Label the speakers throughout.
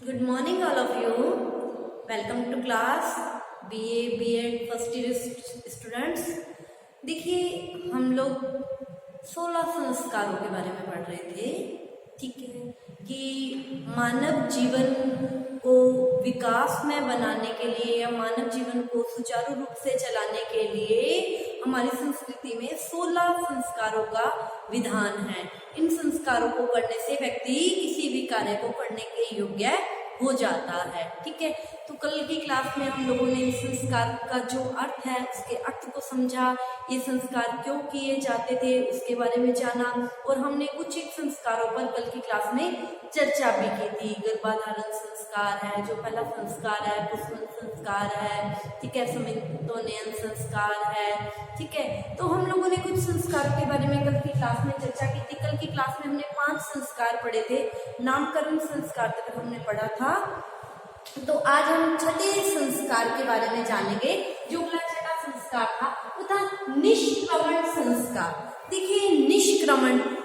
Speaker 1: Good morning, all of you. Welcome to class BA B.Ed first year students. देखिए, हम लोग 16 संस्कारों के बारे में पढ़ रहे थे। ठीक है कि मानव जीवन को विकास में बनाने के लिए या मानव जीवन को सुचारू रूप से चलाने के लिए हमारी संस्कृति में 16 संस्कारों का विधान है। इन संस्कारों को करने से व्यक्ति किसी भी कार्य को करने के योग्य हो जाता है। ठीक है, तो कल की क्लास में हम लोगों ने संस्कार का जो अर्थ है उसके अर्थ को समझा, ये संस्कार क्यों किए जाते थे उसके बारे में जाना, और हमने कुछ एक संस्कारों पर कल की क्लास में चर्चा भी की थी। गर्भाधारण संस्कार है जो पहला संस्कार है, पुष्पन संस्कार है, ठीक है, समितोन्नयन संस्कार है। ठीक है, तो हम लोगों ने कुछ संस्कारों के बारे में कल की क्लास में चर्चा की थी। कल की क्लास में हमने 5 संस्कार पढ़े थे। नामकरण संस्कार तक हमने पढ़ा था। तो आज हम छठे संस्कार के बारे में जानेंगे। जो अगला छठा संस्कार था वो था निष्क्रमण संस्कार। देखिए,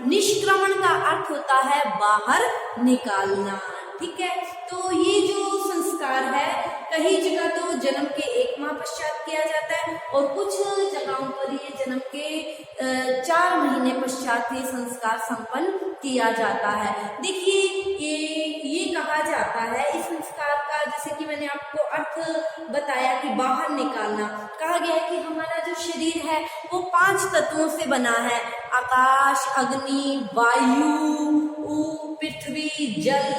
Speaker 1: निष्क्रमण का अर्थ होता है बाहर निकालना। ठीक है, तो ये जो संस्कार है कई जगह तो जन्म के 1 माह पश्चात किया जाता है और कुछ जगहों पर ये जन्म के 4 महीने पश्चात ये संस्कार संपन्न किया जाता है। देखिए, ये कहा जाता है इस संस्कार का, जैसे कि मैंने आपको अर्थ बताया कि बाहर निकालना, कहा गया है कि हमारा जो शरीर है वो 5 तत्वों से बना है। आकाश, अग्नि, वायु, पृथ्वी, जल,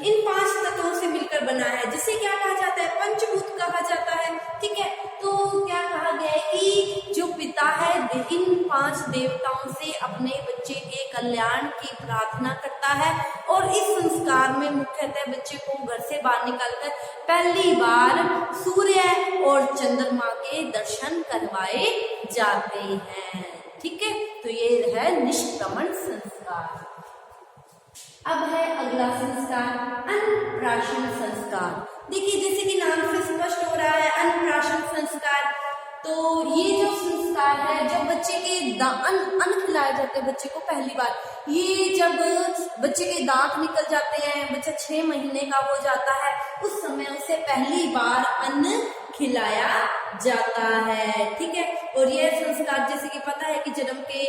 Speaker 1: इन 5 तत्वों से मिलकर बना है, जिसे क्या कहा जाता है, पंचभूत कहा जाता है। ठीक है, तो क्या कहा गया है कि जो पिता है इन 5 देवताओं से अपने बच्चे के कल्याण की प्रार्थना करता है, और इस संस्कार में मुख्यतः बच्चे को घर से बाहर निकालकर पहली बार सूर्य और चंद्रमा के दर्शन करवाए जाते हैं। ठीक है, तो ये है निष्क्रमण संस्कार। अब है अगला संस्कार, अन्नप्राशन संस्कार। देखिए, जैसे कि नाम से स्पष्ट हो रहा है अन्नप्राशन संस्कार, तो ये जो संस्कार है जब बच्चे के अन्न खिलाए जाते हैं बच्चे को पहली बार, ये जब बच्चे के दांत निकल जाते हैं, बच्चा 6 महीने का हो जाता है, उस समय उसे पहली बार अन्न खिलाया जाता है। ठीक है, और यह संस्कार जैसे कि पता है कि जन्म के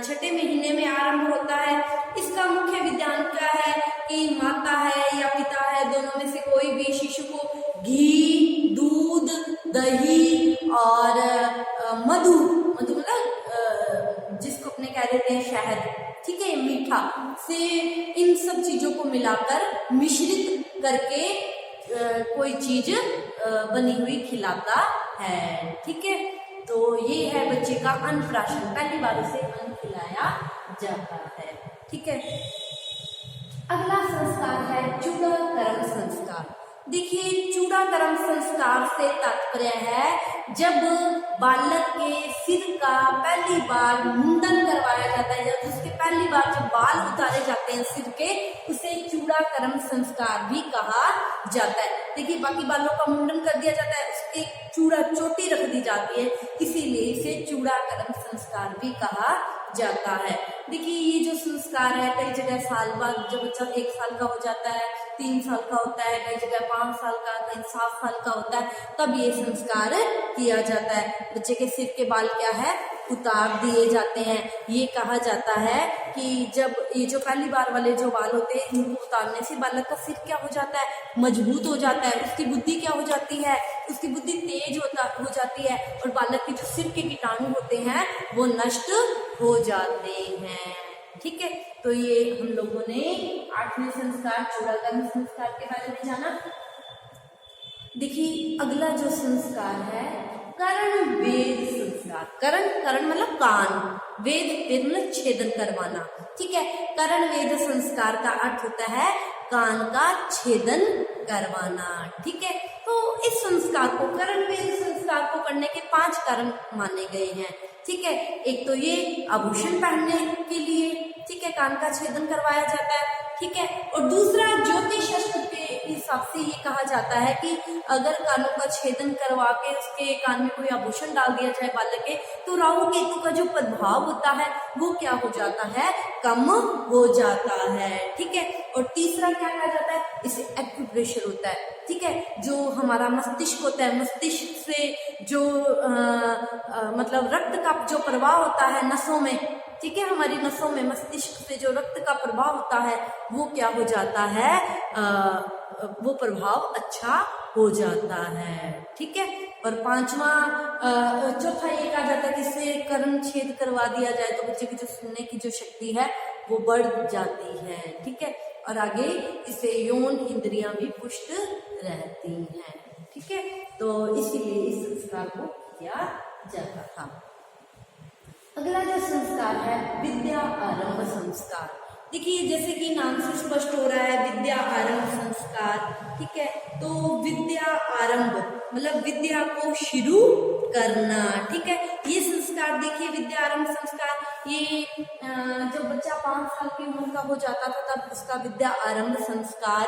Speaker 1: 6ठे महीने में आरंभ होता है। इसका मुख्य विधान क्या है कि माता है या पिता है, दोनों में से कोई भी शिशु को घी, दूध, दही और मधु मतलब जिसको अपने कह देते हैं शहद, ठीक है, मीठा से, इन सब चीजों को मिलाकर मिश्रित करके कोई चीज बनी हुई खिलाता है। ठीक है, तो ये है बच्चे का अन्नप्राशन, पहली बार उसे अन्न खिलाया जाता है। ठीक है, अगला संस्कार है चूड़ाकरण संस्कार। देखिए, चूड़ाकरण संस्कार से तात्पर्य है जब बालक के सिर का पहली बार मुंडन करवाया जाता है, जब उसके पहली बार जब बाल उतारे जाते हैं सिर के, उसे चूड़ाकरण संस्कार भी कहा जाता है। देखिए, बाकी बालों का मुंडन कर दिया जाता है, उसकी चोटी रख दी जाती है, इसीलिए इसे चूड़ाकरण संस्कार भी कहा जाता है। देखिए, ये जो संस्कार है कई जगह साल बाद, जब बच्चा 1 साल का हो जाता है, 3 साल का होता है, कई जगह 5 साल का, कई 7 साल का होता है, तब ये संस्कार किया जाता है। बच्चे के सिर के बाल क्या है, उतार दिए जाते हैं। ये कहा जाता है कि जब ये जो पहली बार वाले जो बाल होते हैं, इनको उतारने से बालक का सिर क्या हो जाता है, मजबूत हो जाता है, उसकी बुद्धि क्या हो जाती है, उसकी बुद्धि तेज हो जाती है, और बालक के जो सिर के कीटाणु होते हैं वो नष्ट हो जाते हैं। ठीक है, तो ये हम लोगों ने 8वें संस्कार चूड़ाकरण संस्कार के बारे में जाना। देखिए, अगला जो संस्कार है कर्ण वेद संस्कार। कर्ण मतलब कान, वेद मतलब छेदन करवाना। ठीक है, कर्ण वेद संस्कार का अर्थ होता है कान का छेदन करवाना। ठीक है, तो इस संस्कार को, कर्ण वेद संस्कार को करने के 5 कारण माने गए हैं। ठीक है, एक तो ये आभूषण पहनने के लिए, ठीक है, कान का छेदन करवाया जाता है। ठीक है, और दूसरा ज्योतिष शास्त्र के हिसाब से ये कहा जाता है कि अगर कानों का छेदन करवा के उसके कान में कोई आभूषण डाल दिया जाए बालक के, तो राहु केतु का जो प्रभाव होता है वो क्या हो जाता है, कम हो जाता है। ठीक है, और तीसरा क्या कहा जाता है, इसे एक्यूप्रेशर होता है। ठीक है, जो हमारा मस्तिष्क होता है, मस्तिष्क से जो मतलब रक्त का जो प्रवाह होता है नसों में, ठीक है, हमारी नसों में मस्तिष्क से जो रक्त का प्रवाह होता है वो क्या हो जाता है, वो प्रभाव अच्छा हो जाता है। ठीक है, और पांचवा चौथा ये कहा जाता है कि इससे कर्ण छेद करवा दिया जाए तो बच्चे की जो सुनने की जो शक्ति है वो बढ़ जाती है। ठीक है, और आगे इससे यौन इंद्रियां भी पुष्ट रहती हैं। ठीक है, तो इसीलिए इस संस्कार को किया जाता था। अगला जो संस्कार है विद्या आरंभ संस्कार। देखिए जैसे कि नाम से स्पष्ट हो रहा है विद्या आरंभ संस्कार। ठीक है, तो विद्या आरंभ मतलब विद्या को शुरू करना। ठीक है, ये संस्कार देखिए विद्या आरंभ संस्कार, ये जब बच्चा 5 साल की उम्र का हो जाता था तब उसका विद्या आरंभ संस्कार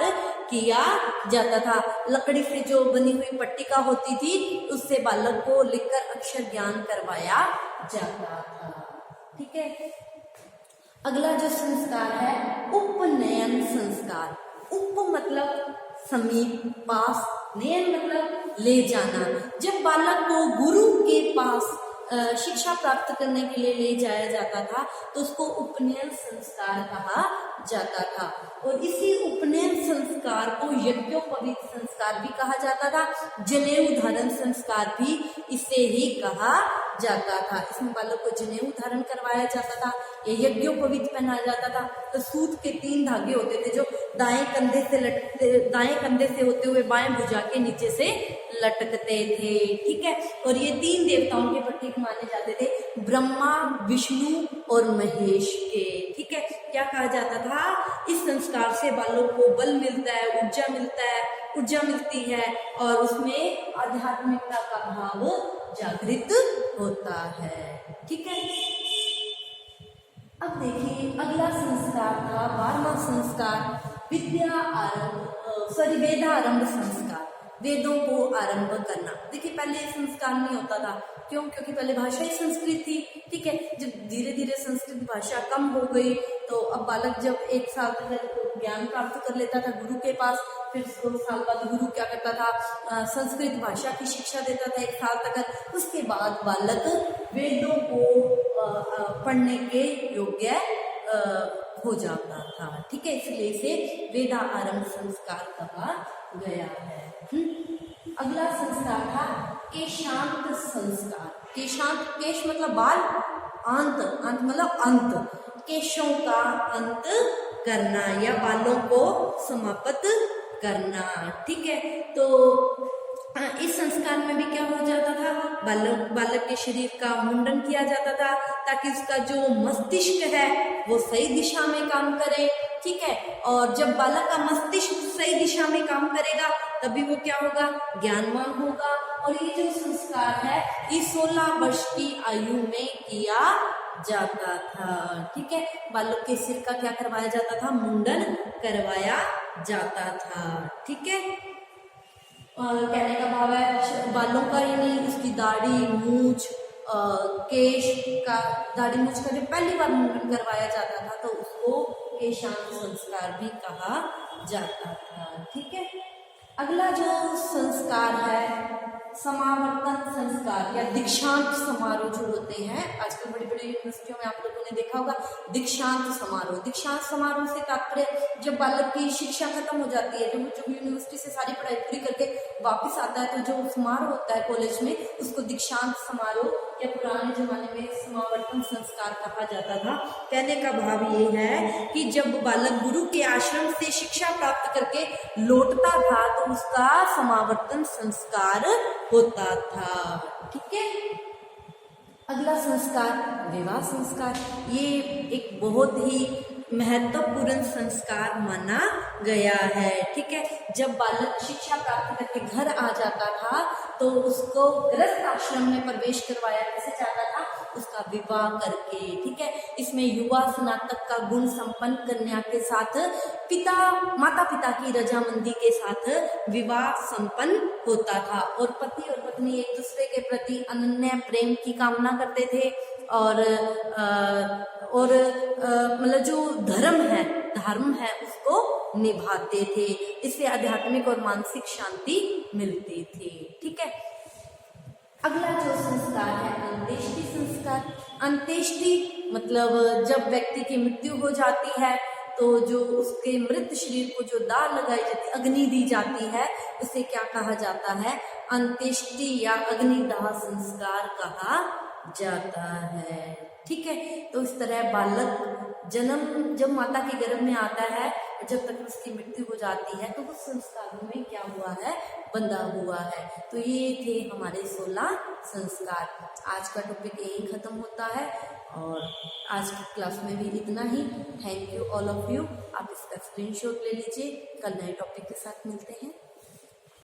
Speaker 1: किया जाता था। लकड़ी से जो बनी हुई पट्टिका होती थी उससे बालक को लिखकर अक्षर ज्ञान करवाया जाता था। ठीक है, अगला जो संस्कार है उपनयन संस्कार। उप मतलब समीप, पास, नयन मतलब ले जाना। जब बालक को गुरु के पास शिक्षा प्राप्त करने के लिए ले जाया जाता था तो उसको उपनयन संस्कार कहा जाता था। और इसी उपनयन संस्कार को यज्ञोपवीत संस्कार भी कहा जाता था, जनेऊ धारण संस्कार भी इसे ही कहा जाता था। इसमें बालक को जनेऊ धारण करवाया जाता था, ये यज्ञोपवीत पहनाया जाता था। तो सूत के 3 धागे होते थे जो दाएं कंधे से होते हुए बाएं भुजा के नीचे से लटकते थे। ठीक है, और ये 3 देवताओं के प्रतीक माने जाते थे, ब्रह्मा, विष्णु और महेश के। ठीक है, क्या कहा जाता था, इस संस्कार से बालों को बल मिलता है, ऊर्जा मिलती है और उसमें आध्यात्मिकता का भाव जागृत होता है। ठीक है, अब देखिए अगला संस्कार था 12वां संस्कार वेदारंभ संस्कार, वेदों को आरंभ करना। देखिए पहले संस्कार नहीं होता था, क्यों? क्योंकि पहले भाषा ही संस्कृत थी। ठीक है, जब धीरे धीरे संस्कृत भाषा कम हो गई तो अब बालक जब 1 साल तक ज्ञान प्राप्त कर लेता था गुरु के पास, फिर 2 साल बाद गुरु क्या करता था, संस्कृत भाषा की शिक्षा देता था 1 साल तक। उसके बाद बालक वेदों को पढ़ने के योग्य हो जाता था। ठीक है, इसलिए इसे वेदा आरंभ संस्कार कहा गया है। अगला संस्कार था केशांत संस्कार। केश मतलब बाल, अंत मतलब अंत, केशों का अंत करना या बालों को समाप्त करना। ठीक है, तो इस संस्कार में भी क्या हो जाता था, बालक के शरीर का मुंडन किया जाता था ताकि उसका जो मस्तिष्क है वो सही दिशा में काम करे। ठीक है, और जब बालक का मस्तिष्क सही दिशा में काम करेगा तभी वो क्या होगा, ज्ञानवान होगा। और ये जो संस्कार है ये 16 वर्ष की आयु में किया जाता था। ठीक है, बालक के सिर का क्या करवाया जाता था, मुंडन करवाया जाता था। ठीक है, और कहने का भाव है बालों का ही नहीं, उसकी दाढ़ी, मूछ, केश का, दाढ़ी मूछ का जो पहली बार मुंडन करवाया जाता था तो उसको केशांत संस्कार भी कहा जाता था। ठीक है, अगला जो संस्कार है समावर्तन संस्कार या दीक्षांत समारोह जो होते हैं, आजकल बड़ी बड़ी यूनिवर्सिटियों में आप लोगों ने देखा होगा दीक्षांत समारोह। दीक्षांत समारोह से तात्पर्य जब बालक की शिक्षा खत्म हो जाती है, जब यूनिवर्सिटी से सारी पढ़ाई पूरी करके वापस आता है तो जो समारोह होता है कॉलेज में उसको दीक्षांत समारोह या पुराने जमाने में समावर्तन संस्कार कहा जाता था। कहने का भाव ये है कि जब बालक गुरु के आश्रम से शिक्षा प्राप्त करके लौटता था तो उसका समावर्तन संस्कार होता था। ठीक है, अगला संस्कार विवाह संस्कार। ये एक बहुत ही महत्वपूर्ण संस्कार माना गया है। ठीक है, जब बालक शिक्षा प्राप्त करके घर आ जाता था तो उसको गृहस्थ आश्रम में प्रवेश करवाया कैसे जाता था, उसको उसका विवाह करके, ठीक है। इसमें युवा स्नातक का गुण संपन्न कन्या के साथ माता पिता की रजामंदी के साथ विवाह संपन्न होता था और पति और पत्नी एक दूसरे के प्रति अनन्य प्रेम की कामना करते थे और मतलब जो धर्म है उसको निभाते थे। इससे आध्यात्मिक और मानसिक शांति मिलती थी, ठीक है। अगला जो संस्कार है अंत्येष्टि संस्कार। अंत्येष्टि मतलब जब व्यक्ति की मृत्यु हो जाती है तो जो उसके मृत शरीर को जो दाह लगाई जाती है, अग्नि दी जाती है, उसे क्या कहा जाता है? अंत्येष्टि या अग्निदाह संस्कार कहा जाता है, ठीक है। तो इस तरह बालक जब माता के गर्भ में आता है, जब तक उसकी मृत्यु हो जाती है तो उस संस्कारों में क्या हुआ है? बंधा हुआ है। तो ये थे हमारे 16 संस्कार। आज का टॉपिक यही खत्म होता है और आज की क्लास में भी इतना ही। Thank you all of you. आप इसका स्क्रीनशॉट ले लीजिए। कल नए टॉपिक के साथ मिलते हैं।